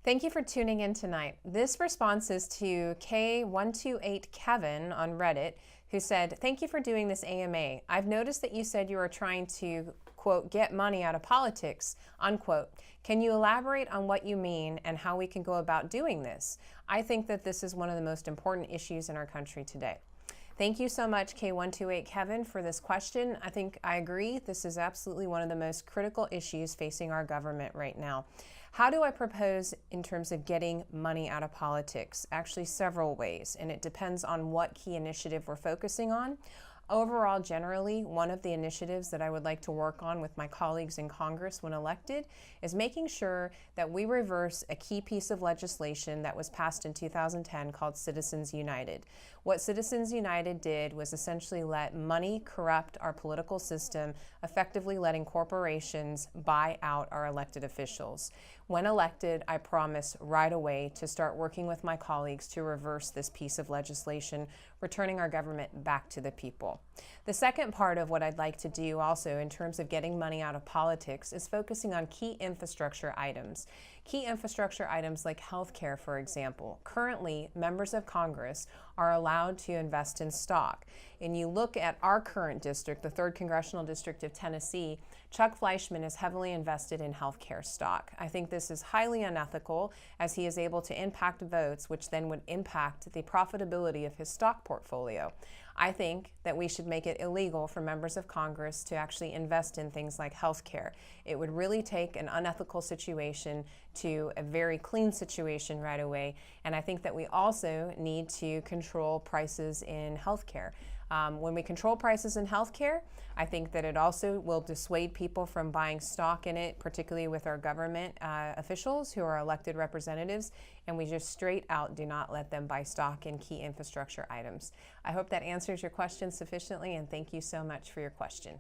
Thank you for tuning in tonight. This response is to K128kevin on Reddit, who said, "Thank you for doing this AMA. I've noticed that you said you are trying to, quote, get money out of politics, unquote. Can you elaborate on what you mean and how we can go about doing this? I think that this is one of the most important issues in our country today." Thank you so much, K128kevin, for this question. I think I agree. This is absolutely one of the most critical issues facing our government right now. How do I propose in terms of getting money out of politics? Actually, several ways, and it depends on what key initiative we're focusing on. Overall, generally, one of the initiatives that I would like to work on with my colleagues in Congress when elected is making sure that we reverse a key piece of legislation that was passed in 2010 called Citizens United. What Citizens United did was essentially let money corrupt our political system, effectively letting corporations buy out our elected officials. When elected, I promise right away to start working with my colleagues to reverse this piece of legislation, returning our government back to the people. The second part of what I'd like to do also in terms of getting money out of politics is focusing on key infrastructure items. Key infrastructure items like healthcare, for example. Currently, members of Congress are allowed to invest in stock. And you look at our current district, the 3rd Congressional District of Tennessee, Chuck Fleischman is heavily invested in healthcare stock. I think this is highly unethical as he is able to impact votes, which then would impact the profitability of his stock portfolio. I think that we should make it illegal for members of Congress to actually invest in things like healthcare. It would really take an unethical situation to a very clean situation right away. And I think that we also need to control prices in healthcare. When we control prices in healthcare, I think that it also will dissuade people from buying stock in it, particularly with our government officials who are elected representatives, and we just straight out do not let them buy stock in key infrastructure items. I hope that answers your question sufficiently, and thank you so much for your question.